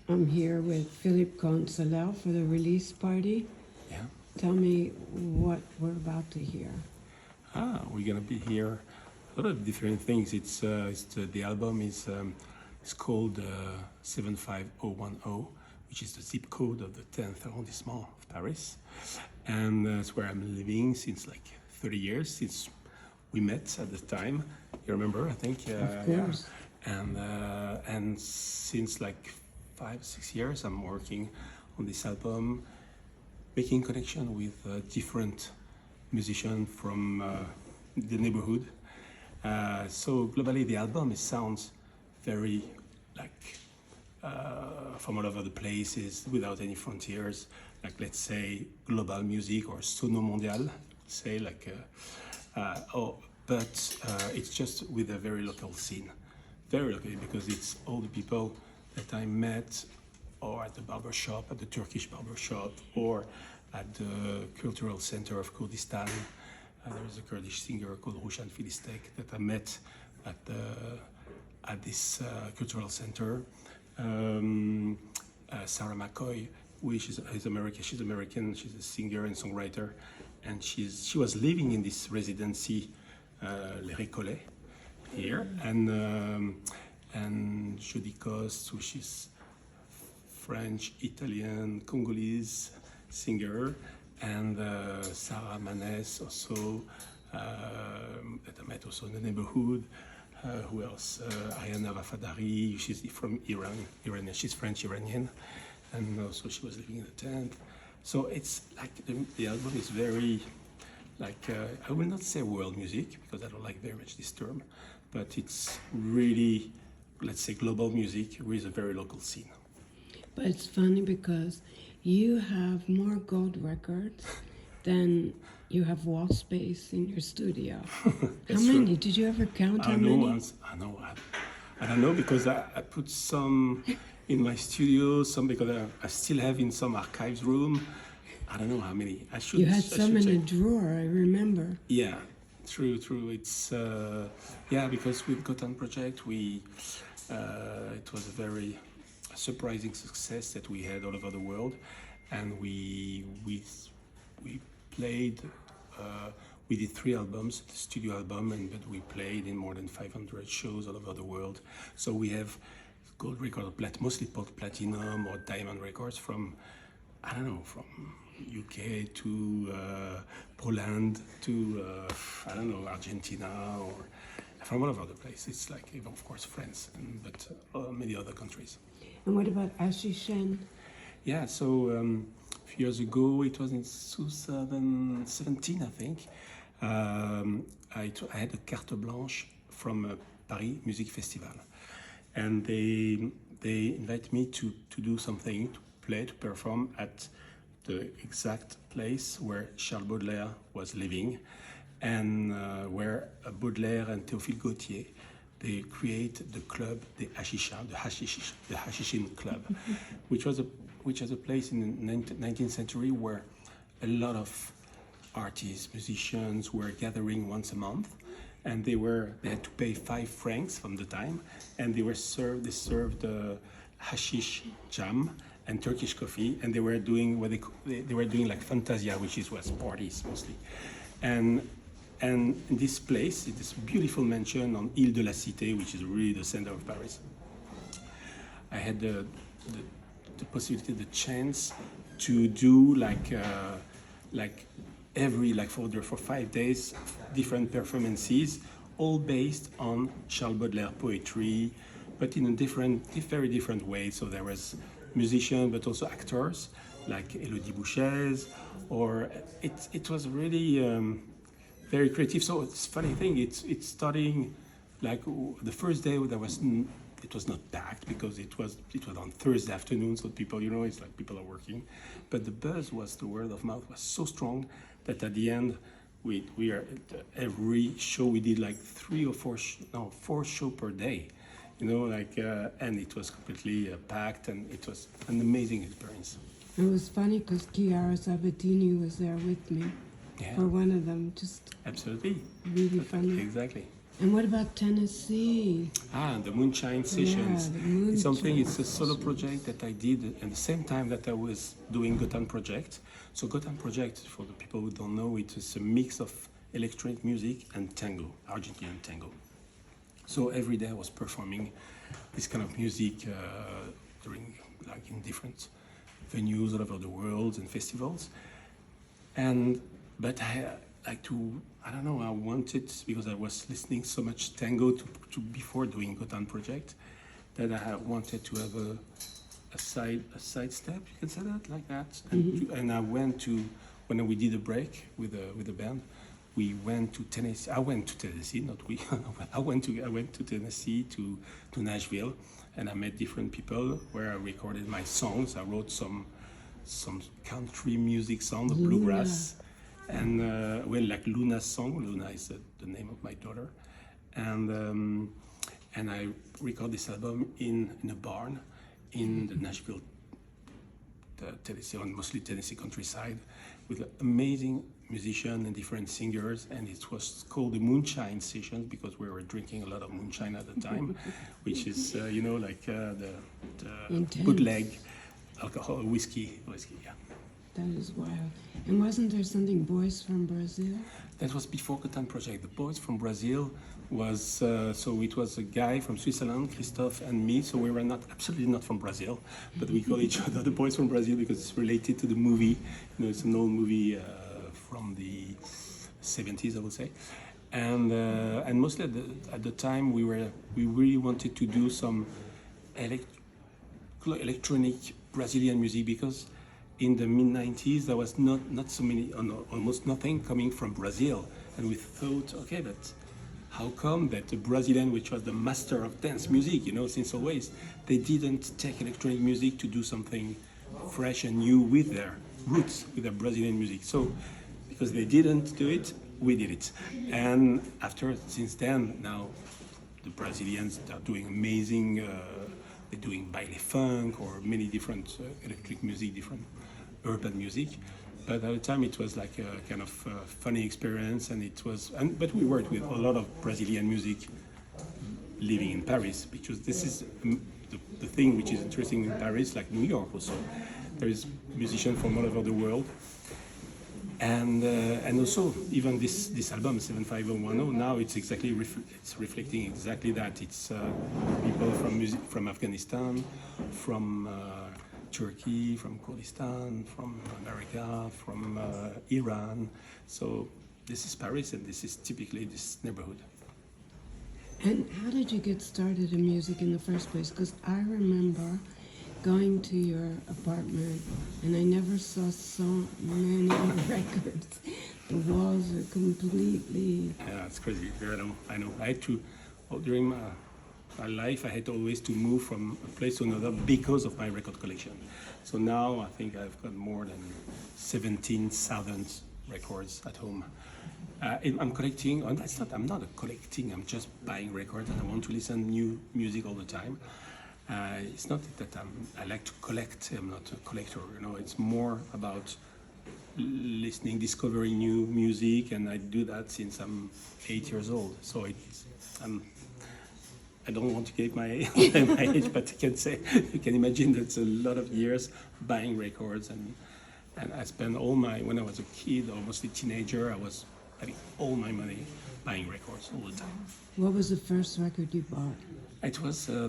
I'm here with Philippe Cohen Solal for the release party. Yeah. Tell me what we're about to hear. We're gonna be here. A lot of different things. The album is it's called 75010, which is the zip code of the 10th arrondissement of Paris, and it's where I'm living since like 30 years since we met at the time. You remember? I think. Of course. Yeah. And since like 5-6 years, I'm working on this album, making connection with different musicians from the neighborhood. So globally, the album sounds very like from all over the places, without any frontiers. Like let's say global music or sono mondial, say like. But it's just with a very local scene, very local, because it's all the people that I met, or at the barber shop, at the Turkish barber shop, or at the cultural center of Kurdistan. There is a Kurdish singer called Rushan Filistek that I met at this cultural center. Sarah McCoy, which is American. She's American. She's a singer and songwriter, and she was living in this residency, Les Récollets, here, and Judith Coste, which is French, Italian, Congolese singer, and Sarah Manes also that I met also in the neighborhood. Who else? Ayana Vafadari, she's from Iranian. She's French Iranian, and also she was living in the tent. So it's like the album is very like I will not say world music because I don't like very much this term, but it's really, let's say, global music with a very local scene. But it's funny because you have more gold records than you have wall space in your studio. How many? True. Did you ever count how I many? know. I don't know because I put some in my studio, some because I still have in some archives room. I don't know how many. I should. You had I some should in a check. drawer, I remember. Yeah, true. It's because with Gotham Project, it was a very surprising success that we had all over the world, and we played. We did 3 albums, the studio album, but we played in more than 500 shows all over the world. So we have gold record, mostly platinum or diamond records from, I don't know, from UK to Poland to I don't know, Argentina, or from all over the place. It's like, even, of course, France, but many other countries. And what about Ashishen? Yeah, so a few years ago, it was in 2017, I think. I had a carte blanche from Paris Music Festival, and they invited me to do something, to perform at the exact place where Charles Baudelaire was living, and where Baudelaire and Théophile Gautier, they create the club, the Hashishin Club, which was a place in the 19th century where a lot of artists, musicians were gathering once a month, and they had to pay 5 francs from the time, and they served hashish jam and Turkish coffee, and they were doing they were doing like fantasia, which was parties mostly, and in this place, this beautiful mansion on Ile de la Cité, which is really the center of Paris, I had the possibility, the chance to do for 5 days different performances, all based on Charles Baudelaire poetry, but in a very different way. So there was musicians, but also actors like Élodie Bouchez, or it was really very creative. So it's funny thing. It's starting like the first day it was not packed because it was on Thursday afternoon, so people, it's like people are working, but the word of mouth was so strong that at the end we are every show we did like 4 shows per day, and it was completely packed, and it was an amazing experience. It was funny because Chiara Sabatini was there with me for one of them. Just Absolutely. really funny. Exactly. And what about Tennessee? The Moonshine Sessions. Yeah, the Moonshine It's something, it's a solo Sessions. project that I did at the same time that I was doing Gotham Project. So Gotham Project, for the people who don't know, it is a mix of electronic music and tango, Argentinian tango. So every day I was performing this kind of music during, like, in different venues all over the world and festivals. But I like to, I don't know, I wanted, because I was listening so much tango to before doing Gotham Project, that I wanted to have a side step, you can say that, like that. And I went to, when we did a break with the band, we went to Tennessee. I went to Tennessee, not we. I went to Tennessee, to Nashville, and I met different people where I recorded my songs. I wrote some country music songs, bluegrass, and like Luna's song. Luna is the name of my daughter, and I recorded this album in a barn in the Nashville, Tennessee, mostly Tennessee countryside, with amazing musicians and different singers, and it was called the Moonshine Sessions because we were drinking a lot of moonshine at the time, which is like the bootleg alcohol, whiskey, yeah. That is wild. And wasn't there something Boys from Brazil? That was before Gotham Project. The Boys from Brazil was, so it was a guy from Switzerland, Christophe, and me. So we were absolutely not from Brazil, but we call each other the Boys from Brazil because it's related to the movie. It's an old movie from the 70s, I would say. And mostly at the time we really wanted to do some electronic Brazilian music, because in the mid-90s there was not so many, almost nothing coming from Brazil, and we thought, okay, but how come that the Brazilian, which was the master of dance music, since always, they didn't take electronic music to do something fresh and new with their roots, with their Brazilian music? So because they didn't do it, we did it. And since then, now the Brazilians are doing amazing, they're doing baile funk or many different electric music, different urban music. But at the time it was like a kind of funny experience, and but we worked with a lot of Brazilian music living in Paris, because this is the thing which is interesting in Paris, like New York also. There is musicians from all over the world. And also, even this album 75010, now it's exactly it's reflecting exactly that. It's people from Afghanistan, from Turkey, from Kurdistan, from America, from Iran. So this is Paris, and this is typically this neighborhood. And how did you get started in music in the first place? Because I remember going to your apartment, and I never saw so many records. The walls are completely... Yeah, it's crazy. I know. I had to, during my life, I had always to move from a place to another because of my record collection. So now I think I've got more than 17,000 records at home. I'm collecting, I'm not collecting, I'm just buying records, and I want to listen new music all the time. It's not that I like to collect, I'm not a collector, it's more about listening, discovering new music, and I do that since I'm 8 years old. So I don't want to give my age, but you can imagine that's a lot of years buying records, and I spent when I was a kid, almost a teenager, I was having all my money buying records all the time. What was the first record you bought? It was the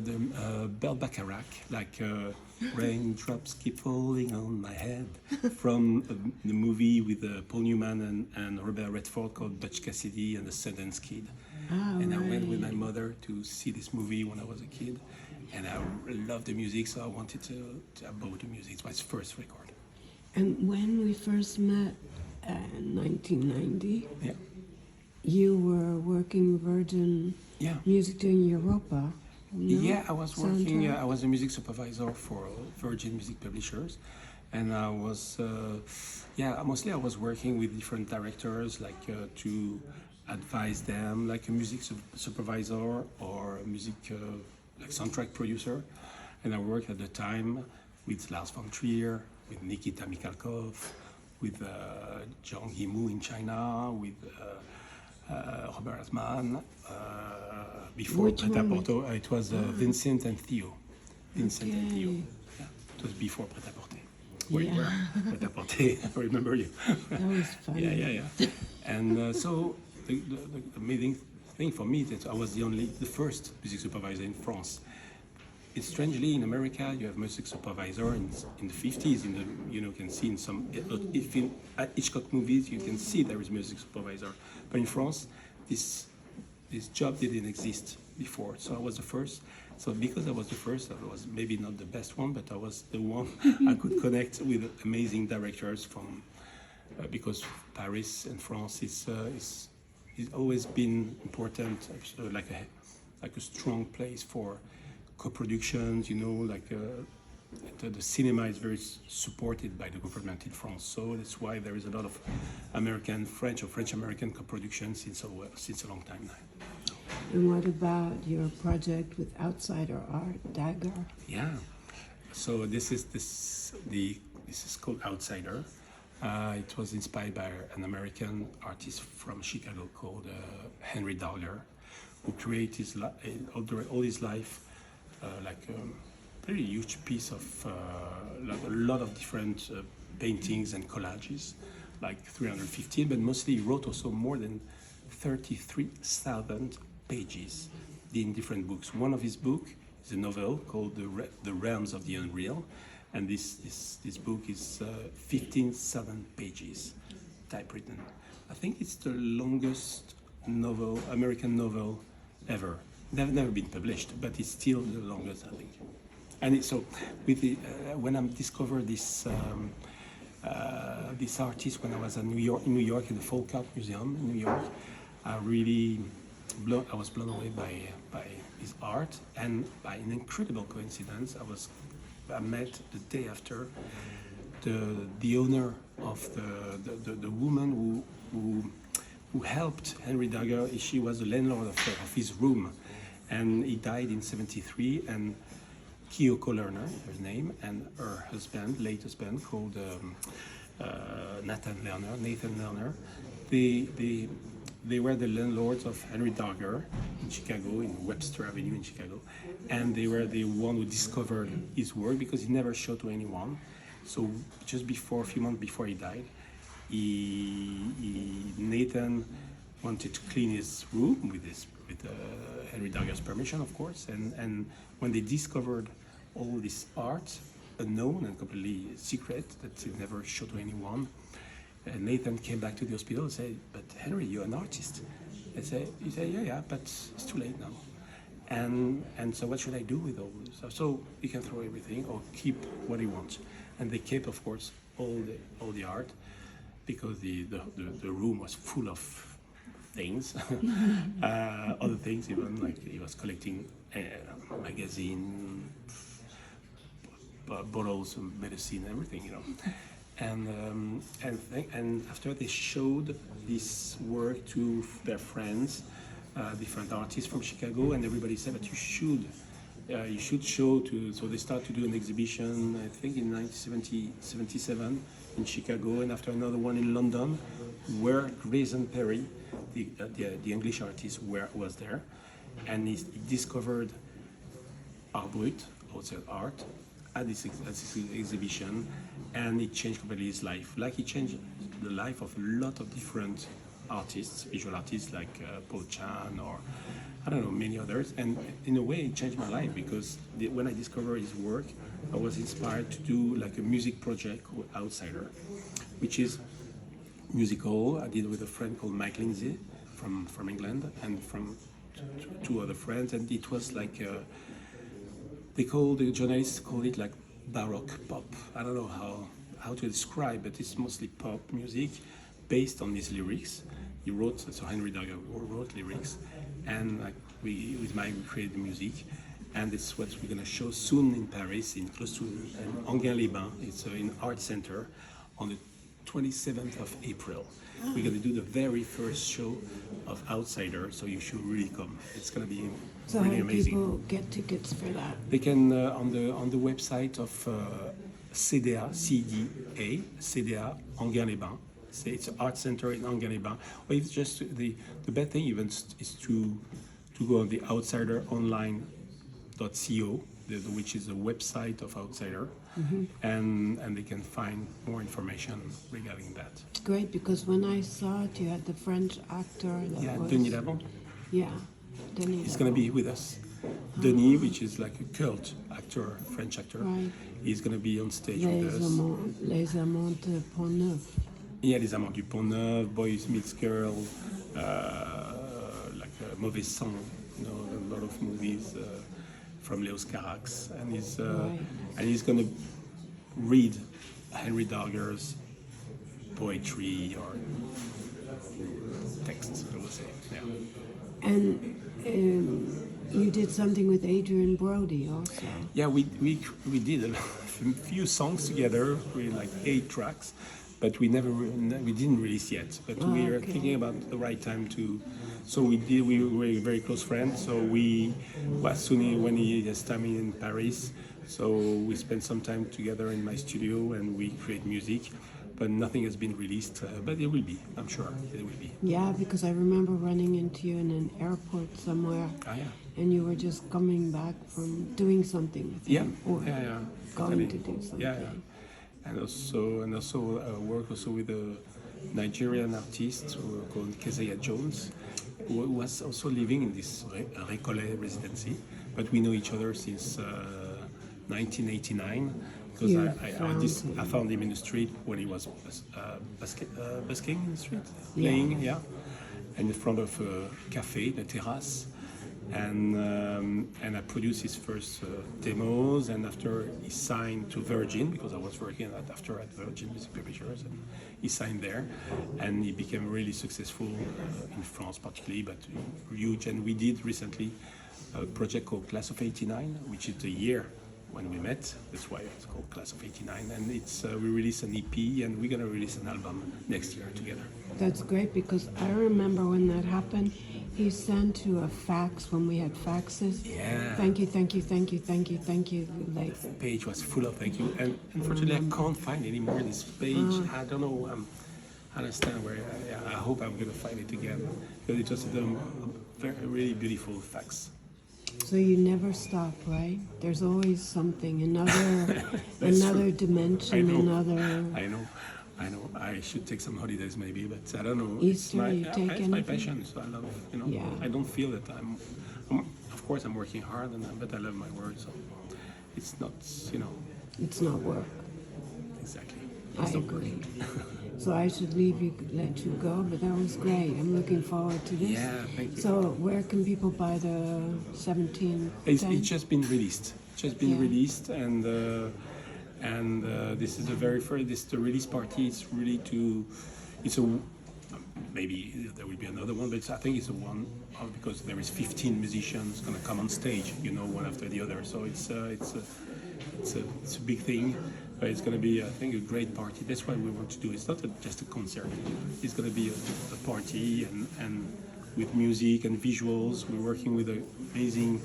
Belle Bacharach, like raindrops keep falling on my head, from the movie with Paul Newman and Robert Redford called Butch Cassidy and the Sundance Kid. And I went with my mother to see this movie when I was a kid, and I loved the music, so I wanted to bought the music. It's my first record. And when we first met in 1990, yeah. You were working Virgin Music doing Europa. No? Yeah, I was working. I was a music supervisor for Virgin Music Publishers, and I was, mostly I was working with different directors, like to advise them, like a music supervisor or a music like soundtrack producer. And I worked at the time with Lars von Trier, with Nikita Mikhalkov, with Zhang Yimou in China, with Robert Altman. Before Which one Pret-à-Porter, it was Vincent and Theo. Vincent and Theo. Okay. Yeah, it was before Pret-à-Porter. Where you Yeah. were? Pret-à-Porter, I remember you. That was funny. Yeah. And so the amazing thing for me is that I was the first music supervisor in France. It's strangely in America you have music supervisor in the 50s. You can see in some if in Hitchcock movies you can see there is music supervisor, but in France this job didn't exist before. So I was the first. So because I was the first, I was maybe not the best one, but I was the one I could connect with amazing directors from because Paris and France is always been important, like a strong place for co-productions. The cinema is very supported by the government in France, so that's why there is a lot of French or French-American co-productions since a long time now. And what about your project with Outsider Art, Dagger? Yeah, so this is called Outsider. It was inspired by an American artist from Chicago called Henry Dagger, who created all his life like a very huge piece of a lot of different paintings and collages, like 315, but mostly he wrote also more than 33,000 pages in different books. One of his books is a novel called The Realms of the Unreal, and this book is 15,000 pages, typewritten. I think it's the longest American novel ever. Never been published, but it's still the longest, I think. And so, when I discovered this artist when I was in New York in the Folk Art Museum in New York, I was blown away by his art, and by an incredible coincidence, I met the day after the owner of the woman who helped Henry Dagger. She was the landlord of his room, and he died in '73. And Kyoko Lerner, her name, and her late husband, called Nathan Lerner. They were the landlords of Henry Dagger in Chicago, in Webster Avenue in Chicago, and they were the one who discovered his work because he never showed to anyone. So just a few months before he died, Nathan wanted to clean his room with Henry Dagger's permission, of course, and when they discovered all this art, unknown and completely secret, that he never showed to anyone, Nathan came back to the hospital and said, "But Henry, you're an artist." He said, "Yeah, but it's too late now." And so what should I do with all this stuff? So he can throw everything or keep what he wants. And they kept, of course, all the art, because the room was full of things, other things even, like he was collecting magazine, bottles of medicine, everything. And after they showed this work to their friends, different artists from Chicago, and everybody said that you should show to. So they started to do an exhibition, I think in 1977 in Chicago, and after another one in London, where Grayson Perry, the English artist, was there, and he discovered Art Brut, also art, at this exhibition, and it changed completely his life. Like he changed the life of a lot of different artists, visual artists like Paul Chan or I don't know, many others. And in a way, it changed my life because when I discovered his work, I was inspired to do like a music project called Outsider, which is musical. I did with a friend called Mike Lindsay from England and from two other friends, and it was like the journalists call it like baroque pop. I don't know how to describe, but it's mostly pop music based on his lyrics. He wrote, so Henry Dagger wrote lyrics, and like with Mike we created the music, and it's what we're gonna show soon in Paris, in close to Enghien-les-Bains. It's an art center on the 27th of April. We're gonna do the very first show of Outsider, so you should really come. It's gonna be So really how do amazing. people get tickets for that? They can on the website of CDA Enghien-les-Bains, say it's an art center in Angaliban. Well, it's just the best thing even is to go on the outsideronline.co, which is a website of Outsider, and they can find more information regarding that. Great, because when I saw it, you had the French actor that Yeah, was... Denis Lavant. Yeah, Denis He's going to be with us. Denis, which is like a cult actor, French actor, Right. he's going to be on stage with us. Les Amants de Pont-Neuf. Yeah, Les Amants du Pont-Neuf, Boys Meets Girl, like Mauvais Sang, you know, a lot of movies from Léos Carax, and he's going to read Henry Dogger's poetry or texts, I would say. Yeah. And you did something with Adrian Brody also. Yeah, we did a few songs together, with like 8 tracks, but we didn't release yet. But we are thinking about the right time to. So we did. We were very close friends. So soon when he has time in Paris, so we spent some time together in my studio and we create music. But nothing has been released. But it will be. I'm sure it will be. Yeah, because I remember running into you in an airport somewhere. Ah, yeah. And you were just coming back from doing something with him, or going to do something. Yeah. And also work also with a Nigerian artist called Keziah Jones, who was also living in this Récollet residency. But we know each other since 1989 because I found him in the street when he was busking in the street, playing, and in front of a cafe, the Terrasse. And I produced his first demos, and after he signed to Virgin, because I was working at Virgin Music Publishers, and he signed there, and he became really successful in France particularly, but huge. And we did recently a project called Class of '89, which is the year when we met. That's why it's called Class of '89, and it's we released an EP, and we're gonna release an album next year together. That's great, because I remember when that happened, he sent you a fax when we had faxes. Yeah. Thank you. Like, The page was full of thank you, and unfortunately I can't find anymore this page. I don't know. I understand where. I hope I'm gonna find it again, because it was a very really beautiful fax. so you never stop, right? There's always something, another dimension, I know. I should take some holidays maybe, but I don't know. Easter, it's my passion. So I love, Yeah. I don't feel that of course I'm working hard, but I love my work. So it's not, It's not work. exactly. I It's not agree. work. So I should let you go, but that was great. I'm looking forward to this. Yeah, thank you. So where can people buy the 17? It's just been released. Released, and this is the very first. The release party. It's really maybe there will be another one, but I think it's a one because there is 15 musicians going to come on stage, one after the other. So it's a big thing. But it's going to be, I think, a great party. That's what we want to do. It's not just a concert. It's going to be a party and with music and visuals. We're working with an amazing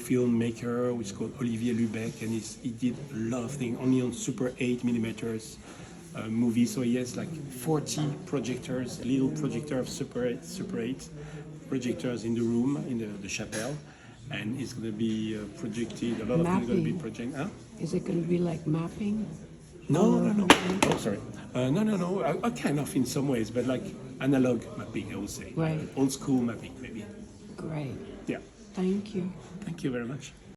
filmmaker, which is called Olivier Lubeck, and he did a lot of things only on Super 8 millimeters movies. So he has like 40 projectors, little projector of Super 8 projectors in the room, in the chapelle, and it's going to be projected. A lot of things going to be projected. Huh? Is it going to be like mapping? No. Oh, sorry. No. Kind of in some ways, but like analog mapping, I would say. Right. Old school mapping, maybe. Great. Yeah. Thank you. Thank you very much.